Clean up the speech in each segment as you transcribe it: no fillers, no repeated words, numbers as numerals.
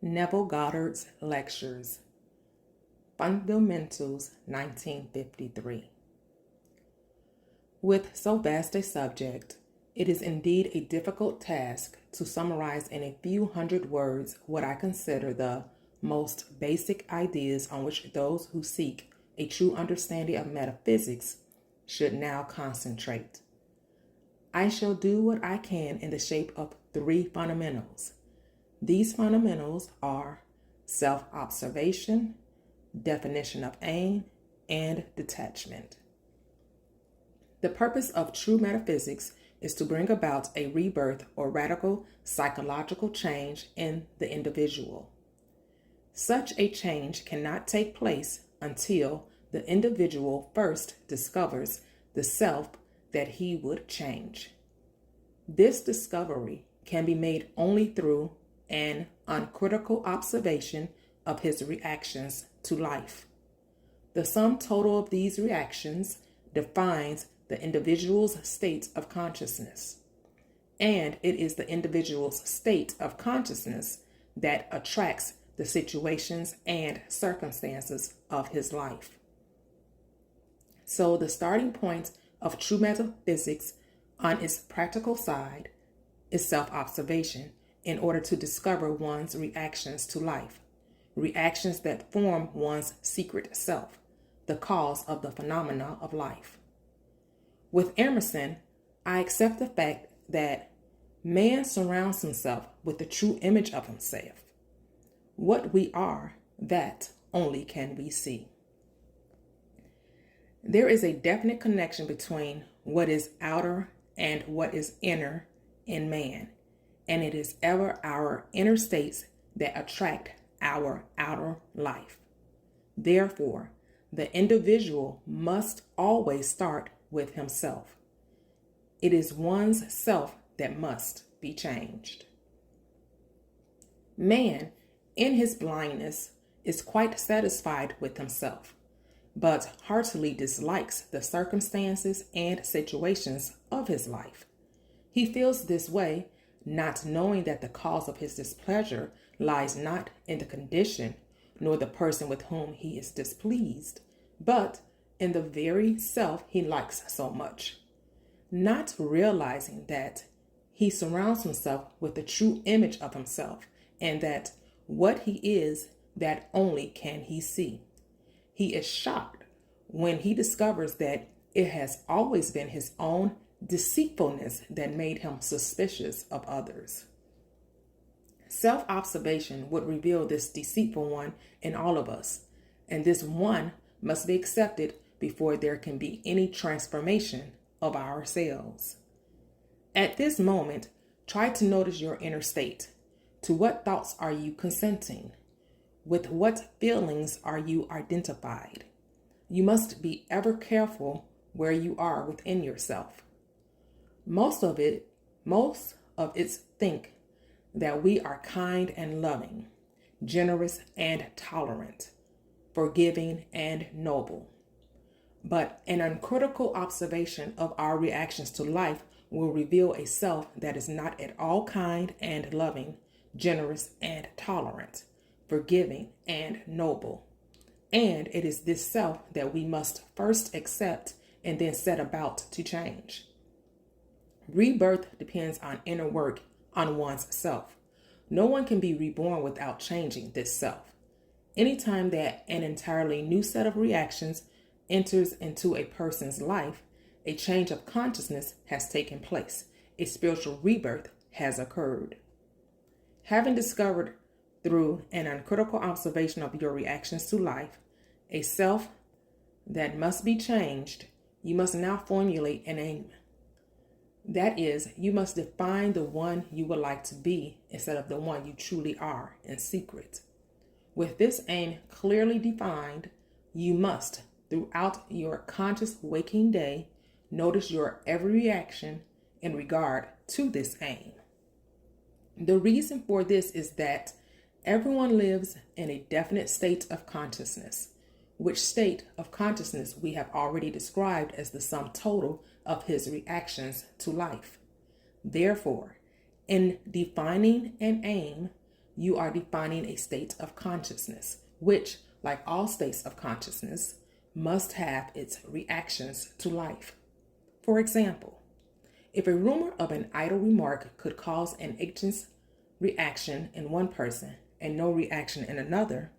Neville Goddard's Lectures, Fundamentals, 1953. With so vast a subject, it is indeed a difficult task to summarize in a few hundred words what I consider the most basic ideas on which those who seek a true understanding of metaphysics should now concentrate. I shall do what I can in the shape of 3 fundamentals. These fundamentals are self-observation, definition of aim, and detachment. The purpose of true metaphysics is to bring about a rebirth or radical psychological change in the individual. Such a change cannot take place until the individual first discovers the self that he would change. This discovery can be made only through an uncritical observation of his reactions to life. The sum total of these reactions defines the individual's state of consciousness, and it is the individual's state of consciousness that attracts the situations and circumstances of his life. So the starting point of true metaphysics on its practical side is self-observation in order to discover one's reactions to life, reactions that form one's secret self, the cause of the phenomena of life. With Emerson, I accept the fact that man surrounds himself with the true image of himself. What we are, that only can we see. There is a definite connection between what is outer and what is inner in man, and it is ever our inner states that attract our outer life. Therefore, the individual must always start with himself. It is one's self that must be changed. Man, in his blindness, is quite satisfied with himself, but heartily dislikes the circumstances and situations of his life. He feels this way, not knowing that the cause of his displeasure lies not in the condition nor the person with whom he is displeased, but in the very self he likes so much, not realizing that he surrounds himself with the true image of himself, and that what he is, that only can he see. He is shocked when he discovers that it has always been his own deceitfulness that made him suspicious of others. Self-observation would reveal this deceitful one in all of us, and this one must be accepted before there can be any transformation of ourselves. At this moment, try to notice your inner state. To what thoughts are you consenting? With what feelings are you identified? You must be ever careful where you are within yourself. Most of it think that we are kind and loving, generous and tolerant, forgiving and noble. But an uncritical observation of our reactions to life will reveal a self that is not at all kind and loving, generous and tolerant, forgiving and noble. And it is this self that we must first accept and then set about to change. Rebirth depends on inner work on one's self. No one can be reborn without changing this self. Anytime that an entirely new set of reactions enters into a person's life, a change of consciousness has taken place. A spiritual rebirth has occurred. Having discovered through an uncritical observation of your reactions to life a self that must be changed, you must now formulate an aim. That is, you must define the one you would like to be instead of the one you truly are in secret. With this aim clearly defined, you must, throughout your conscious waking day, notice your every reaction in regard to this aim. The reason for this is that everyone lives in a definite state of consciousness, which state of consciousness we have already described as the sum total of his reactions to life. Therefore, in defining an aim, you are defining a state of consciousness, which, like all states of consciousness, must have its reactions to life. For example, if a rumor of an idle remark could cause an anxious reaction in one person and no reaction in another,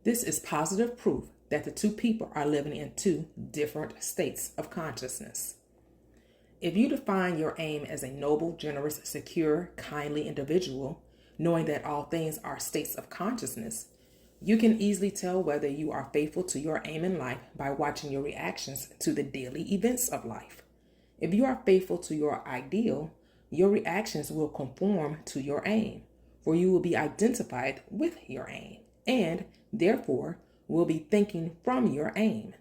this is positive proof that the two people are living in two different states of consciousness. If you define your aim as a noble, generous, secure, kindly individual, knowing that all things are states of consciousness, you can easily tell whether you are faithful to your aim in life by watching your reactions to the daily events of life. If you are faithful to your ideal, your reactions will conform to your aim, for you will be identified with your aim, and therefore will be thinking from your aim.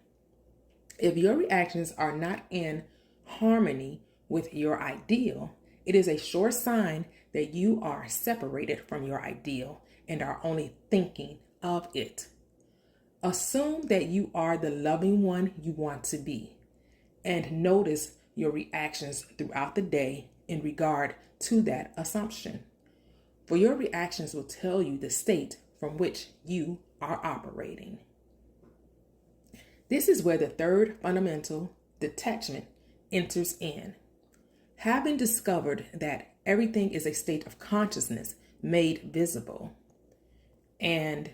If your reactions are not in harmony with your ideal, it is a sure sign that you are separated from your ideal and are only thinking of it. Assume that you are the loving one you want to be, and notice your reactions throughout the day in regard to that assumption. For your reactions will tell you the state from which you are operating. This is where the third fundamental, detachment, enters in. Having discovered that everything is a state of consciousness made visible, and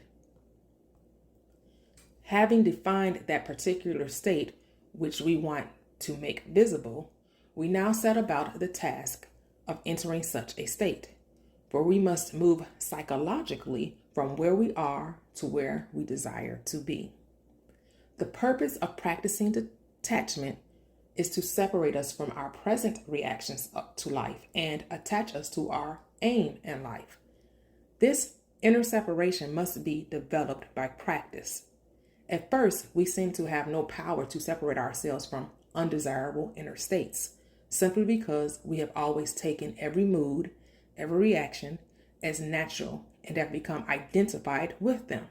having defined that particular state which we want to make visible, we now set about the task of entering such a state, for we must move psychologically from where we are to where we desire to be. The purpose of practicing detachment is to separate us from our present reactions to life and attach us to our aim in life. This inner separation must be developed by practice. At first, we seem to have no power to separate ourselves from undesirable inner states, simply because we have always taken every mood, every reaction as natural and have become identified with them.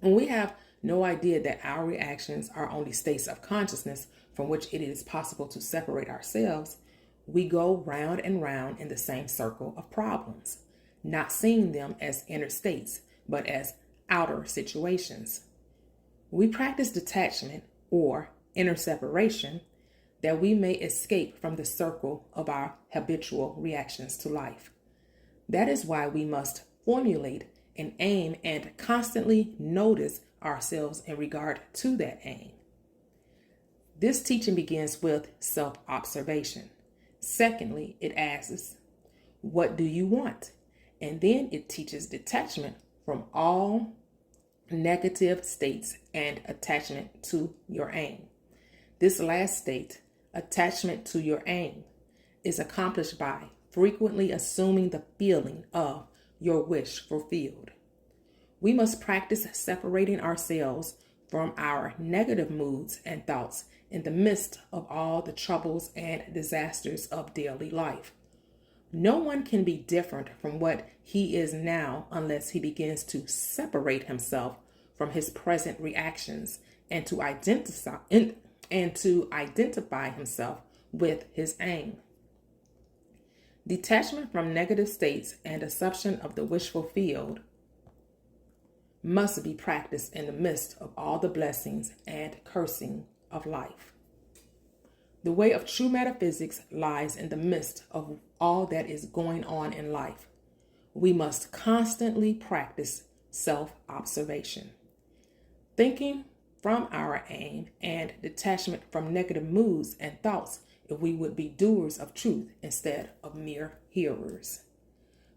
When we have no idea that our reactions are only states of consciousness from which it is possible to separate ourselves, we go round and round in the same circle of problems, not seeing them as inner states, but as outer situations. We practice detachment or inner separation that we may escape from the circle of our habitual reactions to life. That is why we must formulate an aim and constantly notice ourselves in regard to that aim. This teaching begins with self-observation. Secondly, it asks, what do you want? And then it teaches detachment from all negative states and attachment to your aim. This last state, attachment to your aim, is accomplished by frequently assuming the feeling of your wish fulfilled. We must practice separating ourselves from our negative moods and thoughts in the midst of all the troubles and disasters of daily life. No one can be different from what he is now unless he begins to separate himself from his present reactions and to identify himself with his aim. Detachment from negative states and assumption of the wish fulfilled must be practiced in the midst of all the blessings and cursing of life. The way of true metaphysics lies in the midst of all that is going on in life. We must constantly practice self-observation, thinking from our aim, and detachment from negative moods and thoughts if we would be doers of truth instead of mere hearers.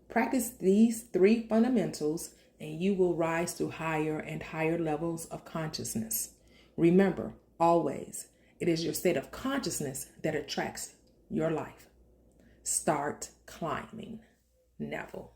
Practice these three fundamentals and you will rise to higher and higher levels of consciousness. Remember, always, it is your state of consciousness that attracts your life. Start climbing. Neville.